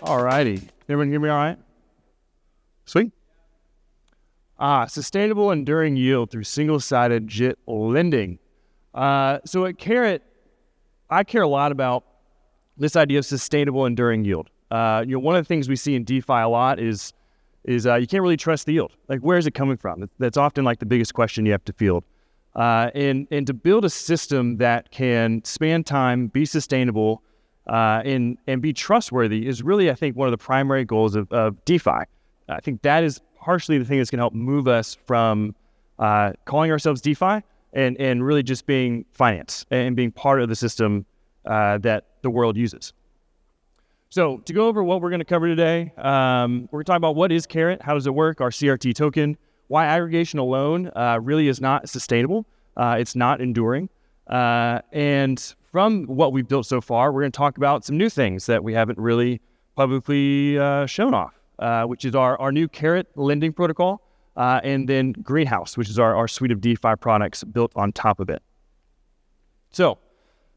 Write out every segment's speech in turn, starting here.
All righty. Everyone hear me all right? Sweet. Sustainable enduring yield through single-sided JIT lending. So at Carrot, I care a lot about this idea of sustainable enduring yield. One of the things we see in DeFi a lot is you can't really trust the yield. Like, where is it coming from? That's often like the biggest question you have to field. And to build a system that can span time, be sustainable, and be trustworthy is really, I think, one of the primary goals of DeFi. I think that is partially the thing that's going to help move us from calling ourselves DeFi and really just being finance and being part of the system that the world uses. So to go over what we're going to cover today, we're going to talk about what is Carrot, how does it work, our CRT token, why aggregation alone really is not sustainable, it's not enduring, and from what we've built so far, we're going to talk about some new things that we haven't really publicly shown off, which is our new Carrot lending protocol, and then Greenhouse, which is our suite of DeFi products built on top of it. So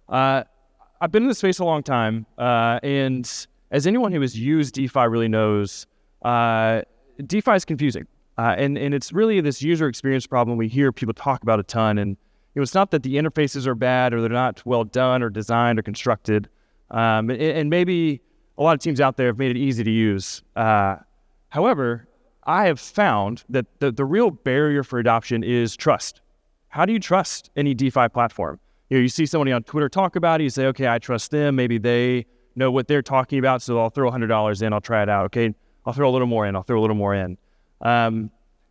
I've been in this space a long time, and as anyone who has used DeFi really knows, DeFi is confusing. And it's really this user experience problem we hear people talk about a ton. And it's not that the interfaces are bad or they're not well done or designed or constructed. And maybe a lot of teams out there have made it easy to use. However, I have found that the real barrier for adoption is trust. How do you trust any DeFi platform? You see somebody on Twitter talk about it, you say, okay, I trust them. Maybe they know what they're talking about, so I'll throw $100 in, I'll try it out. Okay, I'll throw a little more in, I'll throw a little more in.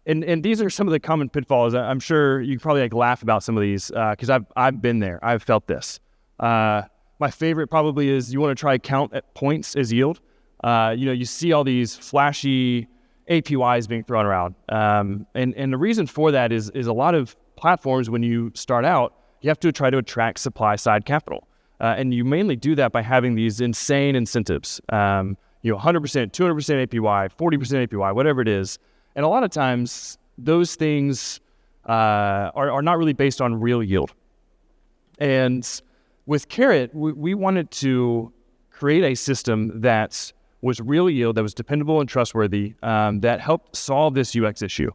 And these are some of the common pitfalls. I'm sure you probably laugh about some of these because I've been there. I've felt this. My favorite probably is you want to try count at points as yield. You see all these flashy APYs being thrown around. And the reason for that is a lot of platforms, when you start out, you have to try to attract supply-side capital. And you mainly do that by having these insane incentives. 100%, 200% APY, 40% APY, whatever it is. And a lot of times, those things are not really based on real yield. And with Carrot, we wanted to create a system that was real yield, that was dependable and trustworthy, that helped solve this UX issue.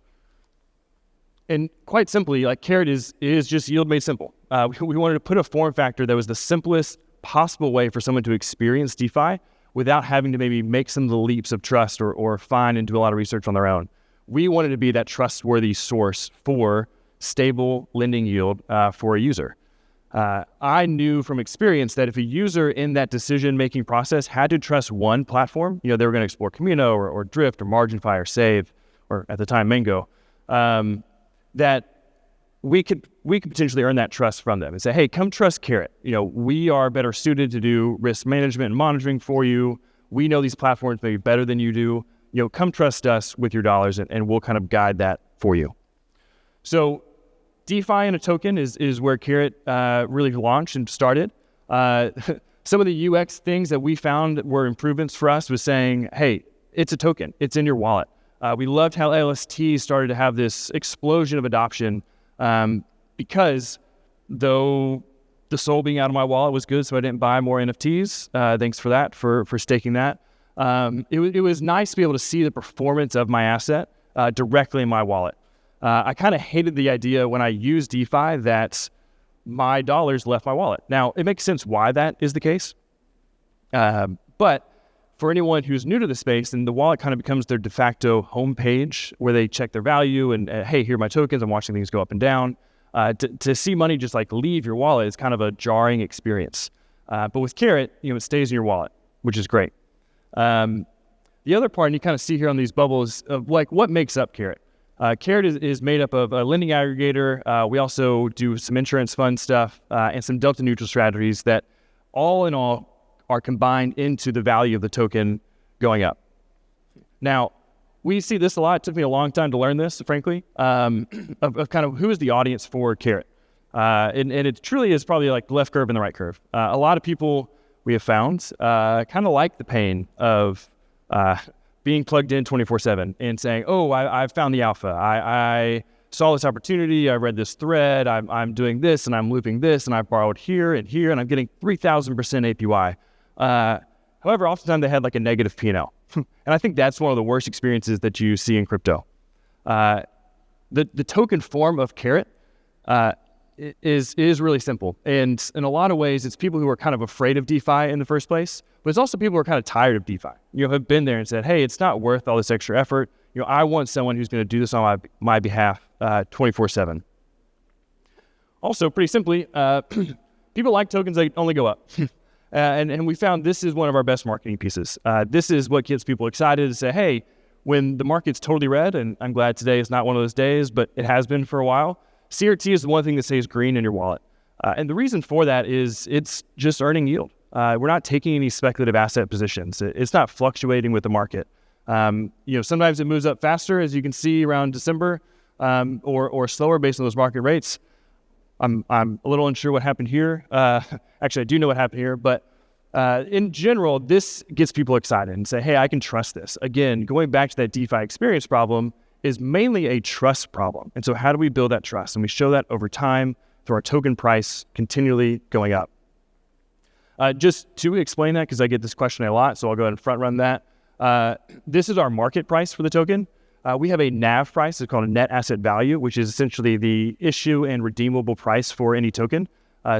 And quite simply, Carrot is just yield made simple. We wanted to put a form factor that was the simplest possible way for someone to experience DeFi without having to maybe make some of the leaps of trust or find and do a lot of research on their own. We wanted to be that trustworthy source for stable lending yield for a user. I knew from experience that if a user in that decision-making process had to trust one platform, they were going to explore Camino or Drift or MarginFi or Save, or at the time Mango, that we could potentially earn that trust from them and say, hey, come trust Carrot. We are better suited to do risk management and monitoring for you. We know these platforms maybe better than you do. Come trust us with your dollars and we'll kind of guide that for you. So DeFi and a token is where Carrot really launched and started. Some of the UX things that we found were improvements for us was saying, hey, it's a token. It's in your wallet. We loved how LST started to have this explosion of adoption because though the SOL being out of my wallet was good, so I didn't buy more NFTs. Thanks for that, for staking that. It was nice to be able to see the performance of my asset directly in my wallet. I kind of hated the idea when I used DeFi that my dollars left my wallet. Now, it makes sense why that is the case. But for anyone who's new to the space, then the wallet kind of becomes their de facto homepage where they check their value and, hey, here are my tokens. I'm watching things go up and down. To see money just leave your wallet is kind of a jarring experience. But with Carrot, it stays in your wallet, which is great. The other part, and you kind of see here on these bubbles of what makes up Carrot. Carrot is made up of a lending aggregator. We also do some insurance fund stuff and some delta neutral strategies that all in all are combined into the value of the token going up. Now, we see this a lot. It took me a long time to learn this, frankly, of kind of who is the audience for Carrot. And it truly is probably the left curve and the right curve. A lot of people we have found kind of like the pain of being plugged in 24/7 and saying, oh, I found the alpha. I saw this opportunity. I read this thread. I'm doing this and I'm looping this and I borrowed here and I'm getting 3,000% APY. However, oftentimes they had like a negative P&L. And I think that's one of the worst experiences that you see in crypto. The token form of Carrot is really simple. And in a lot of ways, it's people who are kind of afraid of DeFi in the first place, but it's also people who are kind of tired of DeFi. Have been there and said, hey, it's not worth all this extra effort. I want someone who's going to do this on my behalf 24/7. Also, pretty simply, people like tokens that only go up. And we found this is one of our best marketing pieces. This is what gets people excited to say, hey, when the market's totally red, and I'm glad today is not one of those days, but it has been for a while, CRT is the one thing that stays green in your wallet. And the reason for that is it's just earning yield. We're not taking any speculative asset positions. It's not fluctuating with the market. Sometimes it moves up faster, as you can see around December, or slower based on those market rates. I'm a little unsure what happened here. Actually, I do know what happened here, but in general, this gets people excited and say, hey, I can trust this. Again, going back to that DeFi experience problem is mainly a trust problem. And so how do we build that trust? And we show that over time through our token price continually going up. Just to explain that, because I get this question a lot, so I'll go ahead and front run that. This is our market price for the token. We have a NAV price, it's called a net asset value, which is essentially the issue and redeemable price for any token,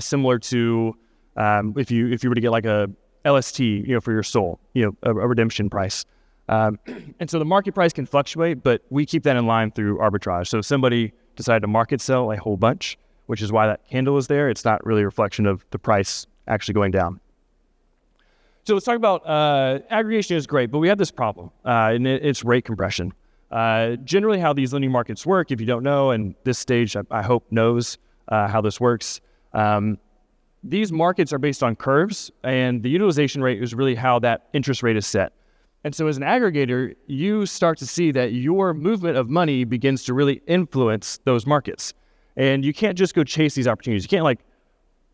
similar to if you were to get like a LST, for your SOL, a redemption price. And so the market price can fluctuate, but we keep that in line through arbitrage. So if somebody decided to market sell a whole bunch, which is why that candle is there, it's not really a reflection of the price actually going down. So let's talk about aggregation is great, but we have this problem, and it's rate compression. Generally how these lending markets work, if you don't know, and this stage I hope knows how this works, these markets are based on curves, and the utilization rate is really how that interest rate is set. And so as an aggregator, you start to see that your movement of money begins to really influence those markets. And you can't just go chase these opportunities. You can't like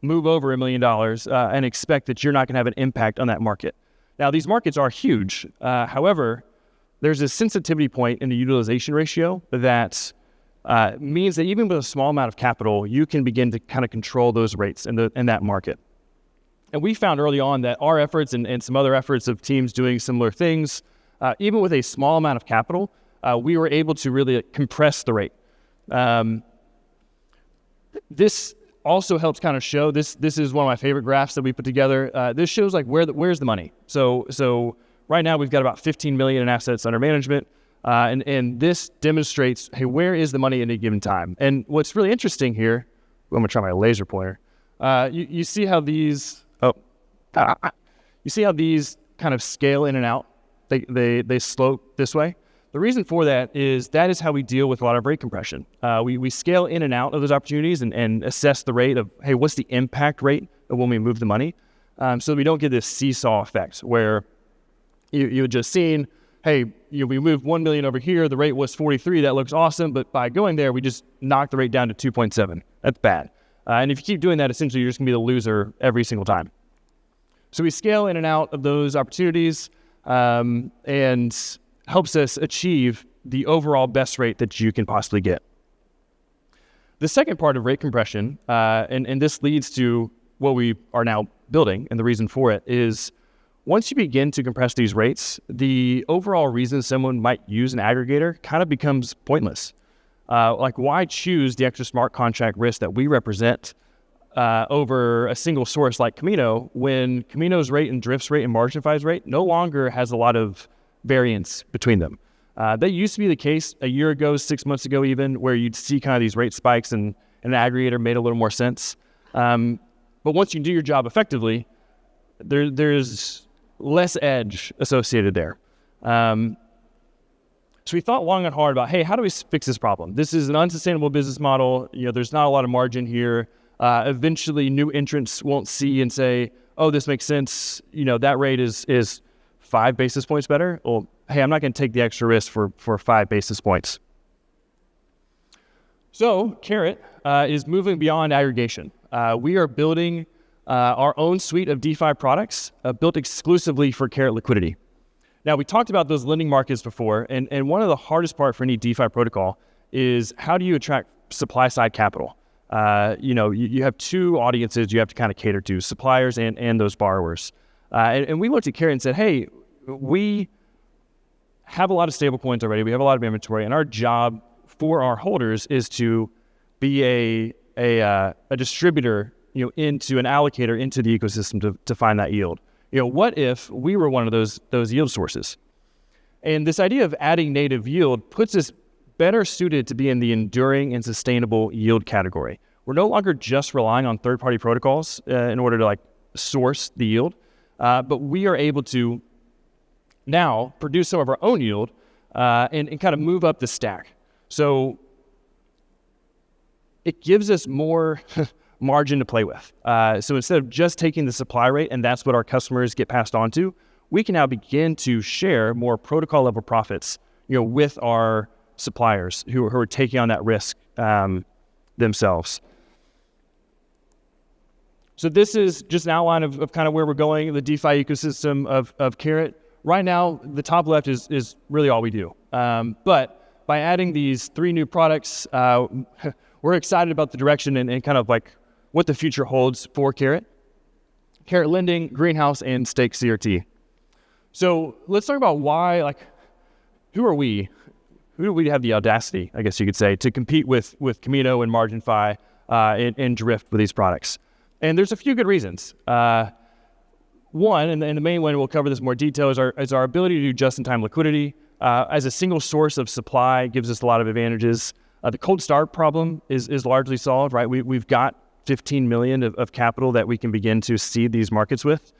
move over $1 million and expect that you're not going to have an impact on that market. Now, these markets are huge. However, there's a sensitivity point in the utilization ratio that means that even with a small amount of capital, you can begin to kind of control those rates in that market. And we found early on that our efforts and some other efforts of teams doing similar things, even with a small amount of capital, we were able to really compress the rate. This also helps kind of show, this is one of my favorite graphs that we put together. This shows like where's the money. So right now we've got about 15 million in assets under management. And this demonstrates, hey, where is the money at any given time? And what's really interesting here, I'm gonna try my laser pointer. You see how these, you see how these kind of scale in and out? They slope this way. The reason for that is how we deal with a lot of rate compression. We scale in and out of those opportunities and assess the rate of, hey, what's the impact rate of when we move the money? So that we don't get this seesaw effect where you had just seen, hey, we moved 1 million over here, the rate was 43, that looks awesome, but by going there, we just knocked the rate down to 2.7. That's bad. And if you keep doing that, essentially you're just gonna be the loser every single time. So we scale in and out of those opportunities and helps us achieve the overall best rate that you can possibly get. The second part of rate compression, and this leads to what we are now building, and the reason for it is once you begin to compress these rates, the overall reason someone might use an aggregator kind of becomes pointless. Like why choose the extra smart contract risk that we represent over a single source like Camino when Camino's rate and Drift's rate and MarginFi's rate no longer has a lot of variance between them. That used to be the case a year ago, 6 months ago even, where you'd see kind of these rate spikes and an aggregator made a little more sense. But once you do your job effectively, there's less edge associated there. So we thought long and hard about, hey, how do we fix this problem? This is an unsustainable business model. There's not a lot of margin here. Eventually new entrants won't see and say, oh, this makes sense. That rate is 5 basis points better. Well, hey, I'm not going to take the extra risk for 5 basis points. So Carrot is moving beyond aggregation. We are building our own suite of DeFi products built exclusively for Carrot liquidity. Now, we talked about those lending markets before, and one of the hardest part for any DeFi protocol is how do you attract supply-side capital? You have two audiences you have to kind of cater to, suppliers and those borrowers. And we looked at Carrot and said, hey, we have a lot of stable coins already. We have a lot of inventory, and our job for our holders is to be a distributor, into an allocator into the ecosystem to find that yield. What if we were one of those yield sources? And this idea of adding native yield puts us better suited to be in the enduring and sustainable yield category. We're no longer just relying on third-party protocols in order to source the yield, but we are able to now produce some of our own yield and kind of move up the stack. So it gives us more margin to play with. So instead of just taking the supply rate and that's what our customers get passed on to, we can now begin to share more protocol level profits, with our suppliers who are taking on that risk themselves. So this is just an outline of kind of where we're going, the DeFi ecosystem of Carrot. Right now, the top left is really all we do. But by adding these 3 new products, we're excited about the direction and kind of what the future holds for Carrot. Carrot Lending, Greenhouse, and Stake CRT. So let's talk about why, who are we? Who do we have the audacity, I guess you could say, to compete with Camino and MarginFi and Drift with these products? And there's a few good reasons. One, and the main one, we'll cover this in more detail, is our ability to do just-in-time liquidity. As a single source of supply gives us a lot of advantages. The cold start problem is largely solved, right? We've got 15 million of capital that we can begin to seed these markets with.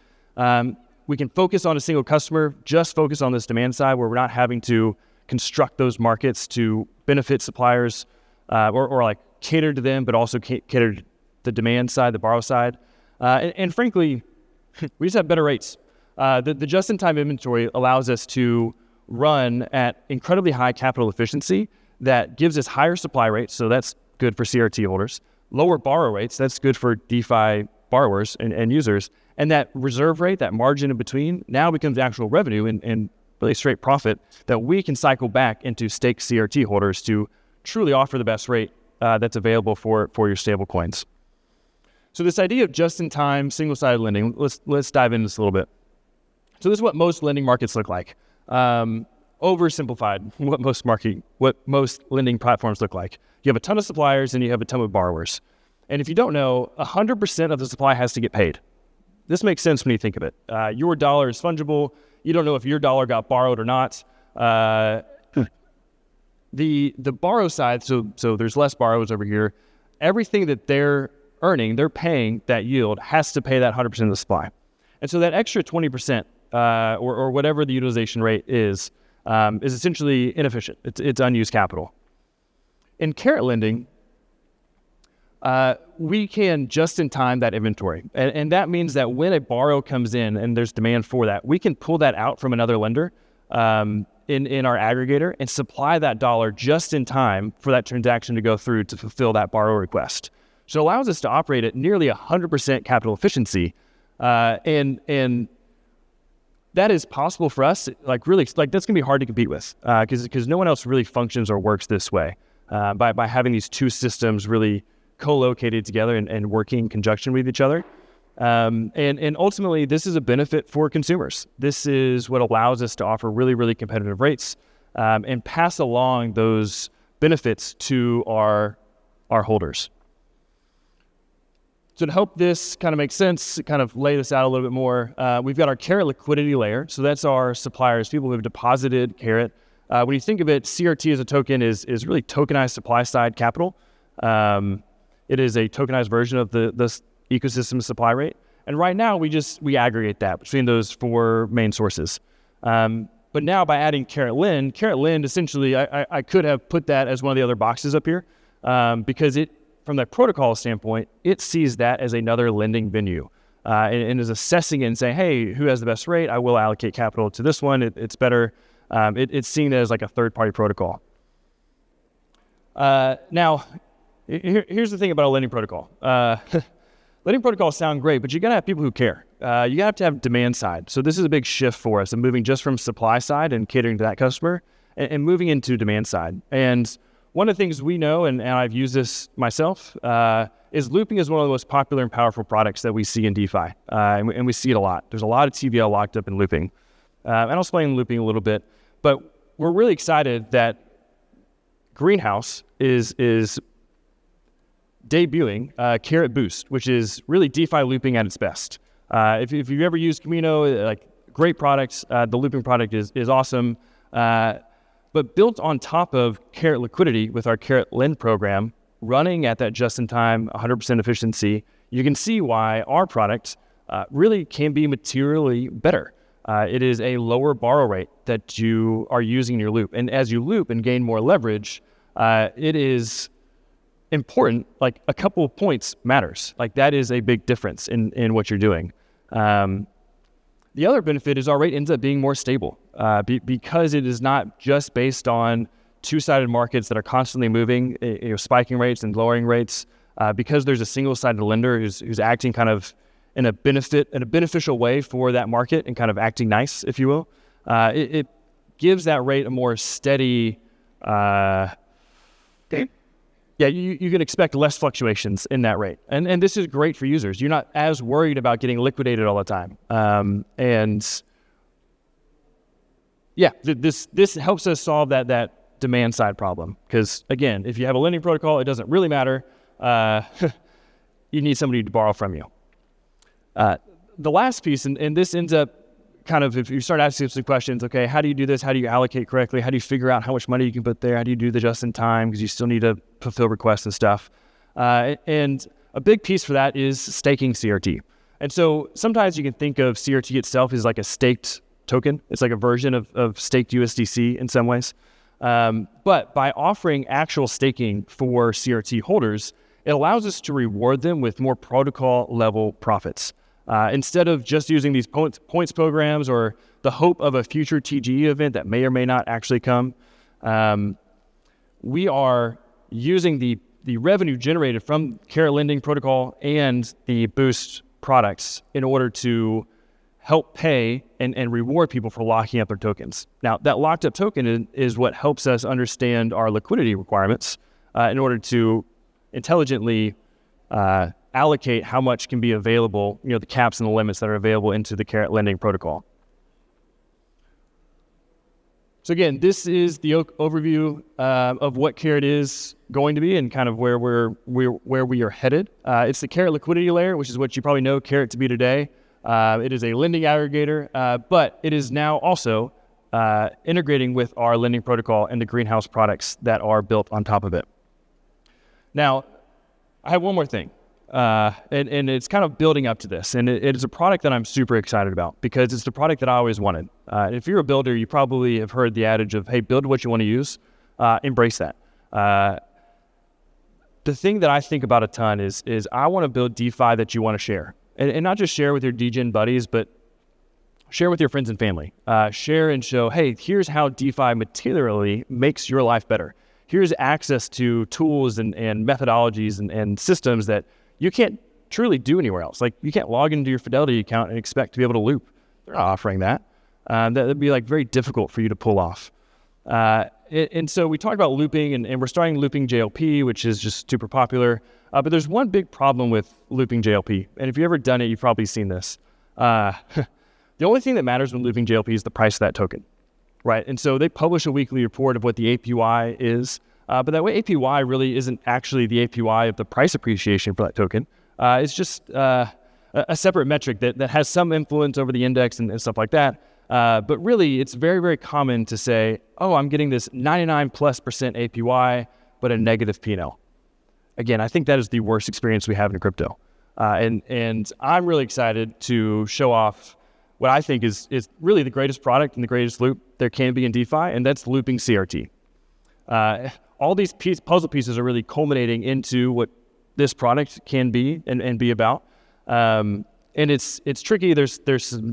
We can focus on a single customer, just focus on this demand side where we're not having to construct those markets to benefit suppliers or cater to them, but also cater to the demand side, the borrow side. And frankly, we just have better rates. The just-in-time inventory allows us to run at incredibly high capital efficiency that gives us higher supply rates, so that's good for CRT holders. Lower borrow rates, that's good for DeFi borrowers and users. And that reserve rate, that margin in between, now becomes actual revenue and really straight profit that we can cycle back into stake CRT holders to truly offer the best rate that's available for your stable coins. So this idea of just-in-time, single-sided lending, let's dive into this a little bit. So this is what most lending markets look like. Oversimplified, what most lending platforms look like. You have a ton of suppliers and you have a ton of borrowers. And if you don't know, 100% of the supply has to get paid. This makes sense when you think of it. Your dollar is fungible. You don't know if your dollar got borrowed or not. The borrow side, so there's less borrowers over here. Everything that they're earning, they're paying that yield, has to pay that 100% of the supply. And so that extra 20% or whatever the utilization rate is essentially inefficient. It's unused capital. In Carrot lending, we can just-in-time that inventory. And that means that when a borrow comes in and there's demand for that, we can pull that out from another lender in our aggregator and supply that dollar just in time for that transaction to go through to fulfill that borrow request. So it allows us to operate at nearly 100% capital efficiency. And that is possible for us. That's going to be hard to compete with because no one else really functions or works this way by having these two systems really co-located together and working in conjunction with each other. And ultimately, this is a benefit for consumers. This is what allows us to offer really, really competitive rates and pass along those benefits to our holders. So to help this kind of make sense, kind of lay this out a little bit more, we've got our Carrot liquidity layer. So that's our suppliers, people who have deposited Carrot. When you think of it, CRT as a token is really tokenized supply side capital. It is a tokenized version of the ecosystem supply rate. And right now, we aggregate that between those 4 main sources. But now by adding Carrot Lend, essentially, I could have put that as one of the other boxes up here because from the protocol standpoint, it sees that as another lending venue and is assessing it and saying, hey, who has the best rate? I will allocate capital to this one. It's better. It's seen as like a third-party protocol. Now, here's the thing about a lending protocol. Lending protocols sound great, but you got to have people who care. You have to have demand side. So this is a big shift for us, and moving just from supply side and catering to that customer and moving into demand side. And one of the things we know, and I've used this myself, is looping is one of the most popular and powerful products that we see in DeFi, and we see it a lot. There's a lot of TVL locked up in looping. And I'll explain looping a little bit, but we're really excited that Greenhouse is debuting Carrot Boost, which is really DeFi looping at its best. If you've ever used Camino, like great products, the looping product is awesome. But built on top of Carrot liquidity with our Carrot Lend program, running at that just-in-time 100% efficiency, you can see why our product really can be materially better. It is a lower borrow rate that you are using in your loop. And as you loop and gain more leverage, it is important, like a couple of points matters. Like that is a big difference in what you're doing. The other benefit is our rate ends up being more stable because it is not just based on two-sided markets that are constantly moving, spiking rates and lowering rates. Because there's a single-sided lender who's acting kind of in a beneficial way for that market and kind of acting nice, if you will. It gives that rate a more steady. You can expect less fluctuations in that rate. And this is great for users. You're not as worried about getting liquidated all the time. This helps us solve that demand side problem. Because again, if you have a lending protocol, it doesn't really matter. You need somebody to borrow from you. The last piece, and this ends up kind of, if you start asking some questions, okay, how do you do this? How do you allocate correctly? How do you figure out how much money you can put there? How do you do the just in time? Because you still need to fulfill requests and stuff. And a big piece for that is staking CRT. And so sometimes you can think of CRT itself as like a staked token. It's like a version of staked USDC in some ways. But by offering actual staking for CRT holders, it allows us to reward them with more protocol level profits. Instead of just using these points programs or the hope of a future TGE event that may or may not actually come, we are using the revenue generated from Carrot Lending Protocol and the Boost products in order to help pay and reward people for locking up their tokens. Now, that locked up token is what helps us understand our liquidity requirements in order to intelligently allocate how much can be available, the caps and the limits that are available into the Carrot Lending Protocol. So again, this is the overview of what Carrot is going to be and kind of where we are headed. It's the Carrot liquidity layer, which is what you probably know Carrot to be today. It is a lending aggregator, but it is now also integrating with our lending protocol and the Greenhouse products that are built on top of it. Now, I have one more thing. And it's kind of building up to this. And it is a product that I'm super excited about because it's the product that I always wanted. If you're a builder, you probably have heard the adage of, hey, build what you want to use. Embrace that. The thing that I think about a ton is I want to build DeFi that you want to share. And not just share with your DGen buddies, but share with your friends and family. Share and show, hey, here's how DeFi materially makes your life better. Here's access to tools and methodologies and systems that you can't truly do anywhere else. Like you can't log into your Fidelity account and expect to be able to loop. They're not offering that. That would be like very difficult for you to pull off. And so we talked about looping and we're starting looping JLP, which is just super popular. But there's one big problem with looping JLP. And if you've ever done it, you've probably seen this. The only thing that matters when looping JLP is the price of that token, right? And so they publish a weekly report of what the APY is. But that way APY really isn't actually the APY of the price appreciation for that token. It's just a separate metric that has some influence over the index and stuff like that. But really, it's very, very common to say, oh, I'm getting this 99+% APY, but a negative P&L. Again, I think that is the worst experience we have in crypto. And I'm really excited to show off what I think is really the greatest product and the greatest loop there can be in DeFi, and that's looping CRT. All these puzzle pieces are really culminating into what this product can be and be about. And it's tricky. There's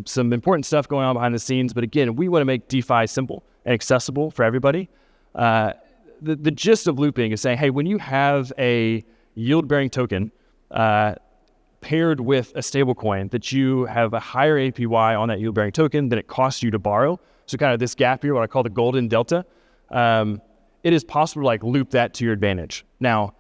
some important stuff going on behind the scenes. But again, we want to make DeFi simple and accessible for everybody. The gist of looping is saying, hey, when you have a yield-bearing token paired with a stablecoin, that you have a higher APY on that yield-bearing token than it costs you to borrow. So kind of this gap here, what I call the golden delta. it is possible to like loop that to your advantage. Now,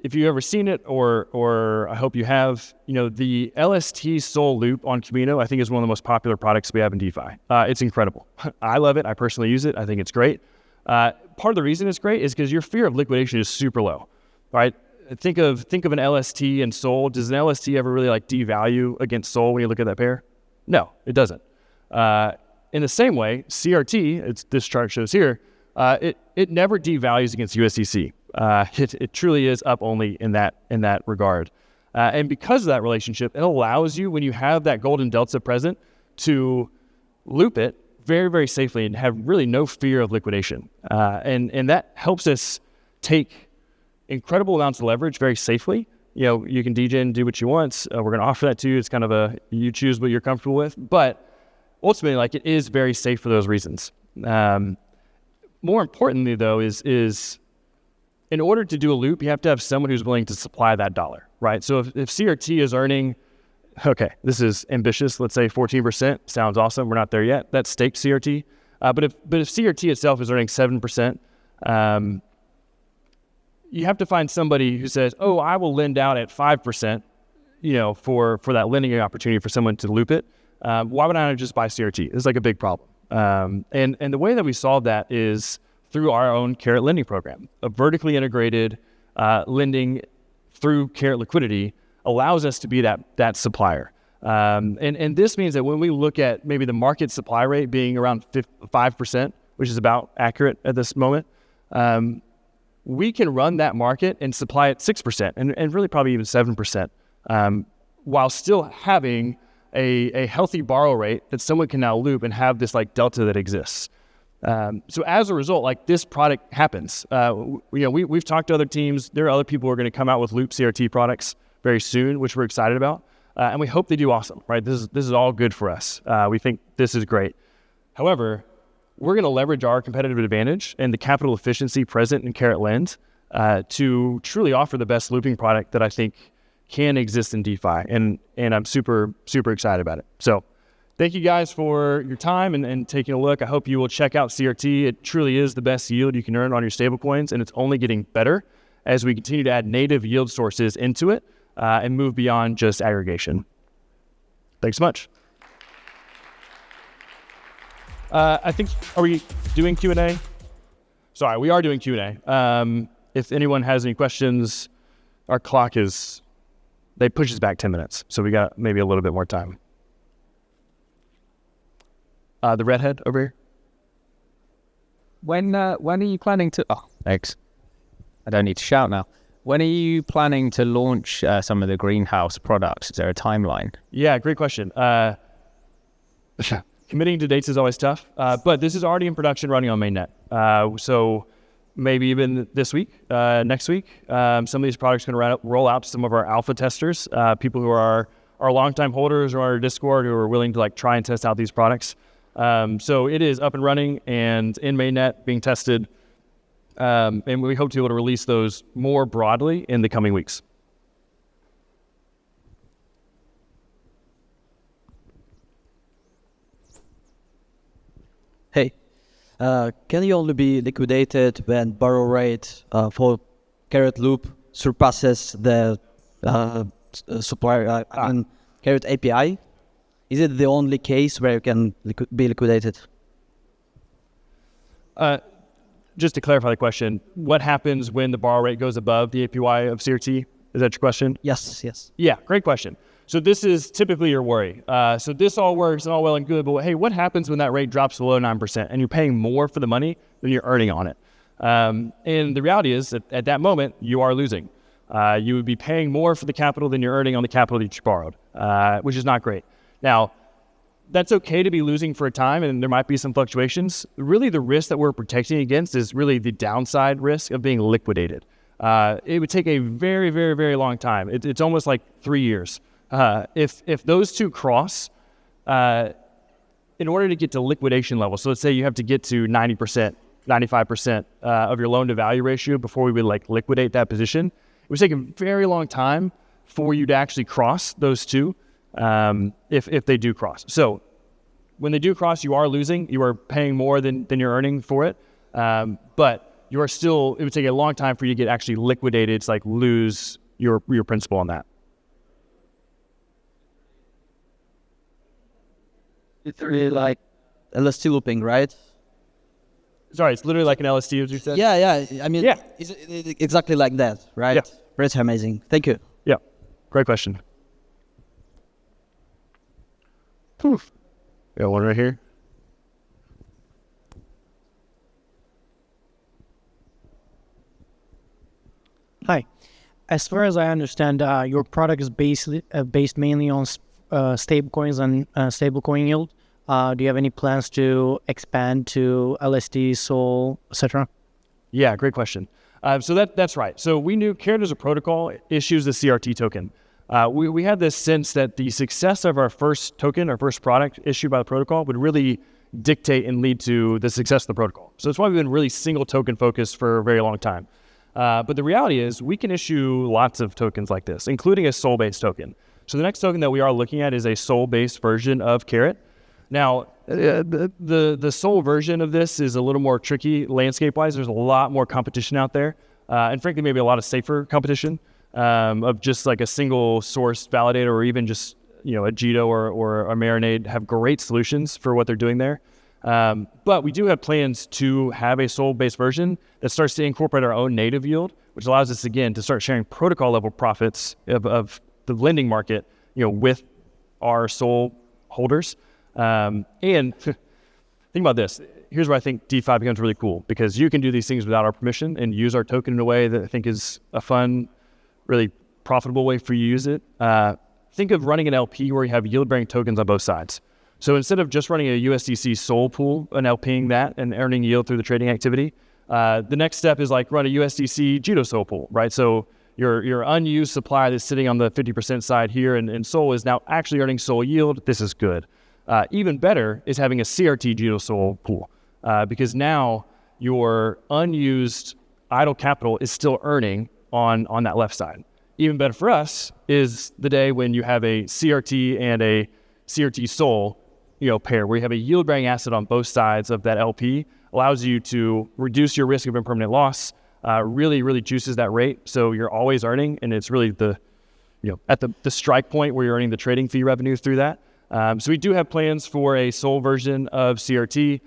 if you've ever seen it, or I hope you have, the LST Sol loop on Camino, I think is one of the most popular products we have in DeFi. It's incredible. I love it. I personally use it. I think it's great. Part of the reason it's great is because your fear of liquidation is super low, right? Think of an LST and Sol. Does an LST ever really like devalue against Sol when you look at that pair? No, it doesn't. In the same way, CRT, this chart shows here, it never devalues against USDC. It truly is up only in that regard. And because of that relationship, it allows you, when you have that golden delta present, to loop it very, very safely and have really no fear of liquidation. And that helps us take incredible amounts of leverage very safely. You can DJ and do what you want. We're going to offer that to you. It's kind of you choose what you're comfortable with. But ultimately, like, it is very safe for those reasons. More importantly, though, is in order to do a loop, you have to have someone who's willing to supply that dollar, right? So if CRT is earning, okay, this is ambitious, let's say 14%, sounds awesome. We're not there yet. That's staked CRT. But if CRT itself is earning 7%, you have to find somebody who says, oh, I will lend out at 5%, for that lending opportunity for someone to loop it. Why would I not just buy CRT? It's like a big problem. And the way that we solve that is through our own Carrot lending program. A vertically integrated lending through Carrot liquidity allows us to be that supplier. And this means that when we look at maybe the market supply rate being around 5%, which is about accurate at this moment, we can run that market and supply at 6% and really probably even 7%, while still having a healthy borrow rate that someone can now loop and have this like delta that exists. So as a result, like, this product happens. We've talked to other teams. There are other people who are going to come out with loop CRT products very soon, which we're excited about. And we hope they do awesome, right? This is all good for us. We think this is great. However, we're going to leverage our competitive advantage and the capital efficiency present in Carrot Lend to truly offer the best looping product that I think can exist in DeFi. And I'm super, super excited about it. So thank you guys for your time and taking a look. I hope you will check out CRT. It truly is the best yield you can earn on your stablecoins, and it's only getting better as we continue to add native yield sources into it and move beyond just aggregation. Thanks so much. I think, are we doing Q&A? Sorry, we are doing Q&A. If anyone has any questions, our clock they push us back 10 minutes, so we got maybe a little bit more time. The redhead over here. When are you planning to... Oh, thanks. I don't need to shout now. When are you planning to launch some of the greenhouse products? Is there a timeline? Yeah, great question. Committing to dates is always tough, but this is already in production running on mainnet. So maybe even this week, next week, some of these products are going to roll out to some of our alpha testers, people who are longtime holders or on our Discord who are willing to like try and test out these products. So it is up and running and in mainnet being tested. And we hope to be able to release those more broadly in the coming weeks. Hey, can you only be liquidated when borrow rate for Carrot Loop surpasses the supplier Carrot API? Is it the only case where you can be liquidated? Just to clarify the question, what happens when the borrow rate goes above the APY of CRT? Is that your question? Yes. Yeah, great question. So this is typically your worry. So this all works and all well and good, but hey, what happens when that rate drops below 9% and you're paying more for the money than you're earning on it? And the reality is that at that moment, you are losing. You would be paying more for the capital than you're earning on the capital that you borrowed, which is not great. Now, that's okay to be losing for a time, and there might be some fluctuations. Really, the risk that we're protecting against is really the downside risk of being liquidated. It would take a very, very, very long time. It's almost like 3 years. If those two cross, in order to get to liquidation level, so let's say you have to get to 90%, 95% of your loan to value ratio before we would like liquidate that position, it would take a very long time for you to actually cross those two, if they do cross. So when they do cross, you are losing. You are paying more than you're earning for it. But you are still, it would take a long time for you to get actually liquidated to like lose your principal on that. It's really like LST looping, right? Sorry, it's literally like an LSD, as you said? Yeah. I mean, Yeah. it's exactly like that, right? Yeah. Pretty amazing. Thank you. Yeah, great question. Poof. Got one right here. Hi. As far as I understand, your product is based mainly on stablecoins and stablecoin yield. Do you have any plans to expand to LSD, Sol, etc.? Yeah, great question. So that's right. So we knew Carrot as a protocol issues the CRT token. We had this sense that the success of our first token, our first product issued by the protocol would really dictate and lead to the success of the protocol. So that's why we've been really single token focused for a very long time. But the reality is we can issue lots of tokens like this, including a Sol-based token. So the next token that we are looking at is a Sol-based version of Carrot. Now, the Sol version of this is a little more tricky landscape-wise. There's a lot more competition out there, and frankly, maybe a lot of safer competition of just like a single source validator, or even just a Jito or a Marinade have great solutions for what they're doing there. But we do have plans to have a Sol-based version that starts to incorporate our own native yield, which allows us again to start sharing protocol-level profits of the lending market, with our Sol holders. And think about this. Here's where I think DeFi becomes really cool, because you can do these things without our permission and use our token in a way that I think is a fun, really profitable way for you to use it. Think of running an LP where you have yield-bearing tokens on both sides. So instead of just running a USDC Sol pool and LPing that and earning yield through the trading activity, the next step is like run a USDC Jito Sol pool, right? So your unused supply that's sitting on the 50% side here and Sol is now actually earning Sol yield. This is good. Even better is having a CRT Jito Sol pool, because now your unused idle capital is still earning on that left side. Even better for us is the day when you have a CRT and a CRT Sol pair, where you have a yield-bearing asset on both sides of that LP, allows you to reduce your risk of impermanent loss, really juices that rate, so you're always earning, and it's really at the strike point where you're earning the trading fee revenue through that. So we do have plans for a Sol version of CRT.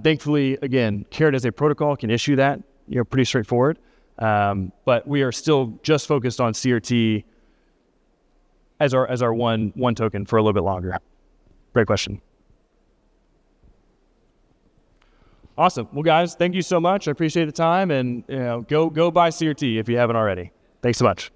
Thankfully, again, Carrot as a protocol can issue that, pretty straightforward. But we are still just focused on CRT as our one token for a little bit longer. Great question. Awesome. Well, guys, thank you so much. I appreciate the time, and go buy CRT if you haven't already. Thanks so much.